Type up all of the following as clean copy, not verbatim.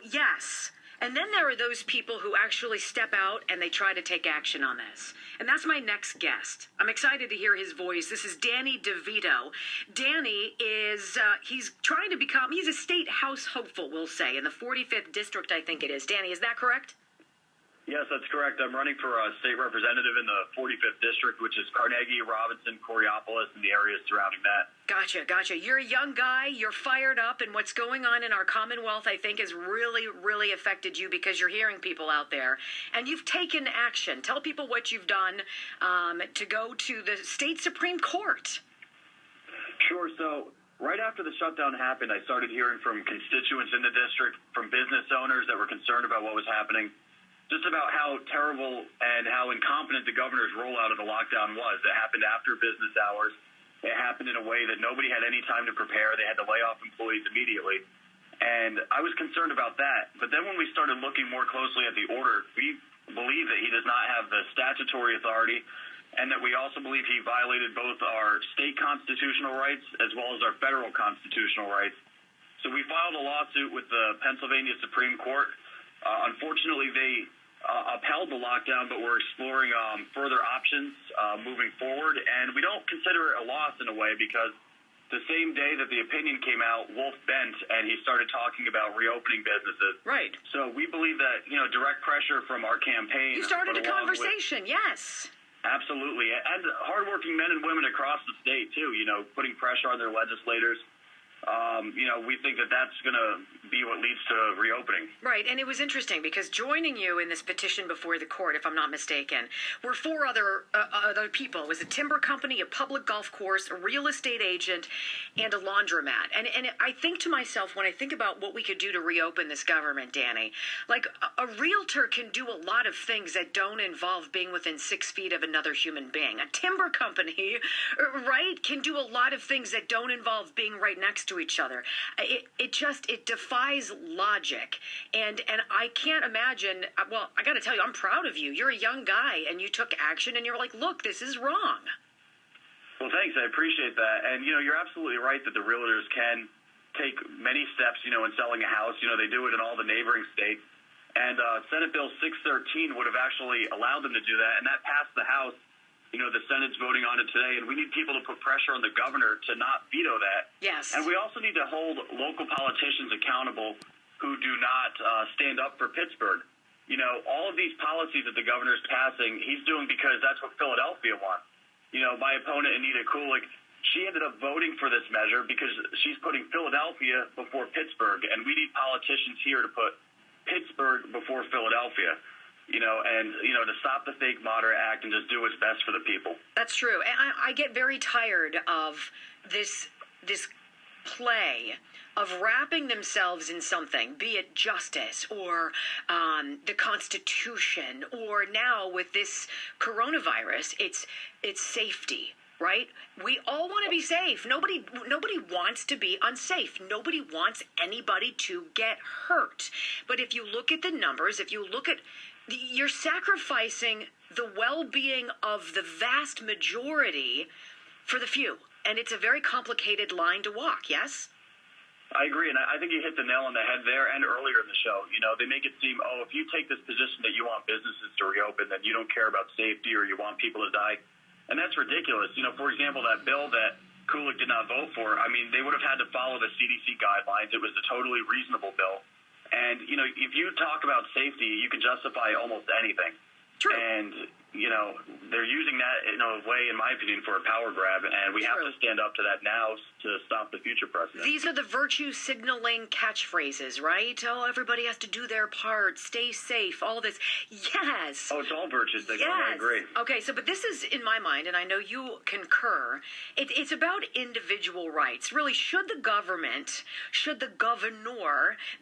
yes. And then there are those people who actually step out and they try to take action on this. And that's my next guest. I'm excited to hear his voice. This is Danny DeVito. Danny is, he's trying to become, he's a state house hopeful, we'll say, in the 45th district, I think it is. Danny, is that correct? Yes, that's correct. I'm running for a state representative in the 45th district, which is Carnegie, Robinson, Coriopolis, and the areas surrounding that. Gotcha. You're a young guy. You're fired up. And what's going on in our Commonwealth, I think, has really, really affected you because you're hearing people out there. And you've taken action. Tell people what you've done to go to the state Supreme Court. Sure. So right after the shutdown happened, I started hearing from constituents in the district, from business owners that were concerned about what was happening, just about how terrible and how incompetent the governor's rollout of the lockdown was. It happened after business hours. It happened in a way that nobody had any time to prepare. They had to lay off employees immediately. And I was concerned about that. But then when we started looking more closely at the order, we believe that he does not have the statutory authority, and that we also believe he violated both our state constitutional rights as well as our federal constitutional rights. So we filed a lawsuit with the Pennsylvania Supreme Court. Unfortunately, they upheld the lockdown, but we're exploring further options moving forward. And we don't consider it a loss in a way because the same day that the opinion came out, Wolf bent and he started talking about reopening businesses. Right. So we believe that, direct pressure from our campaign. You started a conversation, yes. Absolutely. And hardworking men and women across the state, too, putting pressure on their legislators. We think that that's going to be what leads to reopening. Right, and it was interesting because joining you in this petition before the court, if I'm not mistaken, were four other people. It was a timber company, a public golf course, a real estate agent, and a laundromat. And I think to myself, when I think about what we could do to reopen this government, Danny, like a realtor can do a lot of things that don't involve being within 6 feet of another human being. A timber company, right, can do a lot of things that don't involve being right next to each other. It defies logic, and I can't imagine. Well, I got to tell you, I'm proud of you. You're a young guy, and you took action, and you're like, look, this is wrong. Well, thanks. I appreciate that. And you're absolutely right that the realtors can take many steps, in selling a house. They do it in all the neighboring states, and Senate Bill 613 would have actually allowed them to do that, and that passed the House. The Senate's voting on it today, and we need people to put pressure on the governor to not veto that. Yes. And we also need to hold local politicians accountable who do not stand up for Pittsburgh. All of these policies that the governor's passing, he's doing because that's what Philadelphia wants. My opponent, Anita Kulik, she ended up voting for this measure because she's putting Philadelphia before Pittsburgh, and we need politicians here to put Pittsburgh before Philadelphia. To stop the Fake Moderate Act and just do what's best for the people. That's true. And I get very tired of this play of wrapping themselves in something, be it justice or the Constitution, or now with this coronavirus, it's safety. Right? We all want to be safe. Nobody wants to be unsafe. Nobody wants anybody to get hurt. But if you look at the numbers, if you look at you're sacrificing the well-being of the vast majority for the few. And it's a very complicated line to walk, yes? I agree, and I think you hit the nail on the head there and earlier in the show. They make it seem, if you take this position that you want businesses to reopen, then you don't care about safety or you want people to die. And that's ridiculous. For example, that bill that Kulik did not vote for, they would have had to follow the CDC guidelines. It was a totally reasonable bill. And, if you talk about safety, you can justify almost anything. True. And, they're using that in a way, in my opinion, for a power grab. And we have to stand up to that now to stop the future precedent. These are the virtue signaling catchphrases, right? Oh, everybody has to do their part, stay safe, all this. Yes. Oh, it's all virtue signaling. Yes. I agree. Okay, but this is, in my mind, and I know you concur, it's about individual rights. Really, should the governor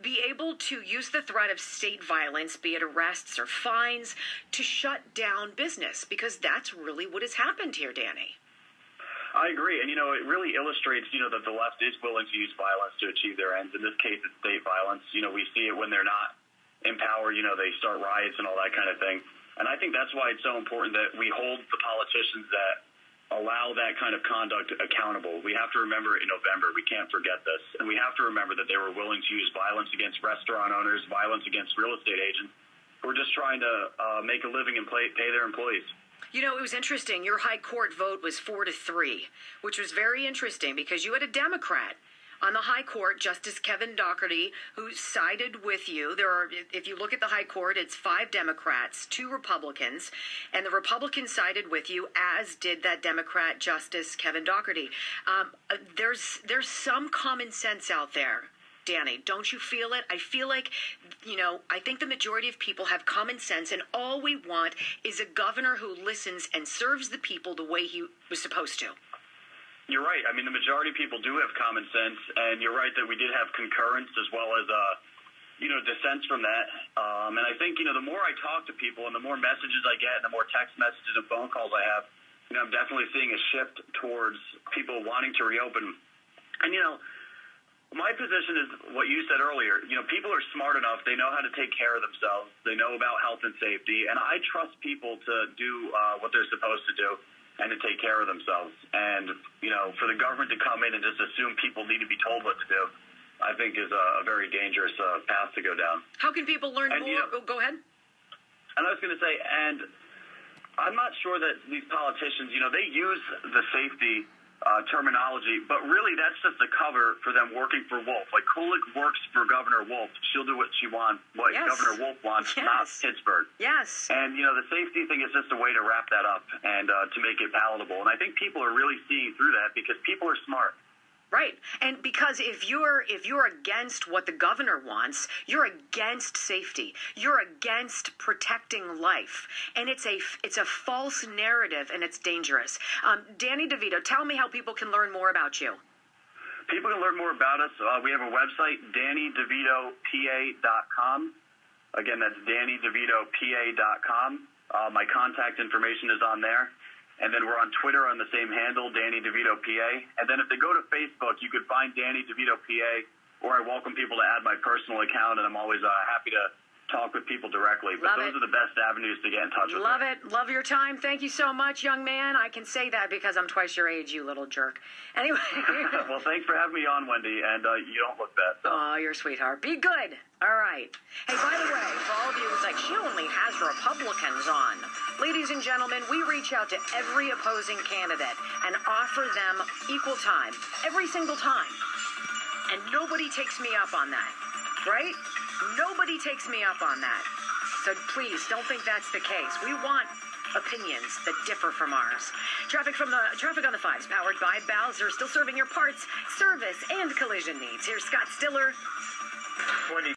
be able to use the threat of state violence, be it arrests or fines, to shut down business? Because that's really what has happened here, Danny. I agree. And, it really illustrates, that the left is willing to use violence to achieve their ends. In this case, it's state violence. We see it when they're not in power, they start riots and all that kind of thing. And I think that's why it's so important that we hold the politicians that allow that kind of conduct accountable. We have to remember in November, we can't forget this. And we have to remember that they were willing to use violence against restaurant owners, violence against real estate agents who are just trying to make a living and pay their employees. You know, it was interesting. Your high court vote was 4-3, which was very interesting because you had a Democrat on the high court, Justice Kevin Dougherty, who sided with you. If you look at the high court, it's 5 Democrats, 2 Republicans, and the Republicans sided with you, as did that Democrat, Justice Kevin Dougherty. There's some common sense out there. Danny, don't you feel it? I feel like, I think the majority of people have common sense, and all we want is a governor who listens and serves the people the way he was supposed to. You're right. I mean, the majority of people do have common sense, and you're right that we did have concurrence as well as, dissents from that. And I think, the more I talk to people and the more messages I get and the more text messages and phone calls I have, I'm definitely seeing a shift towards people wanting to reopen. And, my position is what you said earlier. People are smart enough. They know how to take care of themselves. They know about health and safety. And I trust people to do what they're supposed to do and to take care of themselves. And, for the government to come in and just assume people need to be told what to do, I think is a very dangerous path to go down. How can people learn more? Go ahead. And I was going to say, and I'm not sure that these politicians, they use the safety terminology, but really that's just a cover for them working for Wolf. Like Kulik works for Governor Wolf. She'll do what she wants, what Governor Wolf wants, not Pittsburgh. Yes. And, the safety thing is just a way to wrap that up and to make it palatable. And I think people are really seeing through that because people are smart. Right. And because if you're against what the governor wants, you're against safety. You're against protecting life. And it's a false narrative, and it's dangerous. Danny DeVito, tell me how people can learn more about you. People can learn more about us. We have a website, DannyDeVitoPA.com. Again, that's DannyDeVitoPA.com. My contact information is on there. And then we're on Twitter on the same handle, Danny DeVito PA. And then if they go to Facebook, you could find Danny DeVito PA, or I welcome people to add my personal account, and I'm always happy to talk with people directly. But those are the best avenues to get in touch with me. Love it. Love your time. Thank you so much, young man. I can say that because I'm twice your age, you little jerk. Anyway. Well, thanks for having me on, Wendy, and you don't look bad. So. Oh, you're a sweetheart. Be good. All right. Hey, by the way, for all of you who's like, she only has Republicans on. Ladies and gentlemen, we reach out to every opposing candidate and offer them equal time every single time. And nobody takes me up on that, right? Nobody takes me up on that. So please, don't think that's the case. We want opinions that differ from ours. Traffic on the 5s, powered by Bowser, still serving your parts, service, and collision needs. Here's Scott Stiller.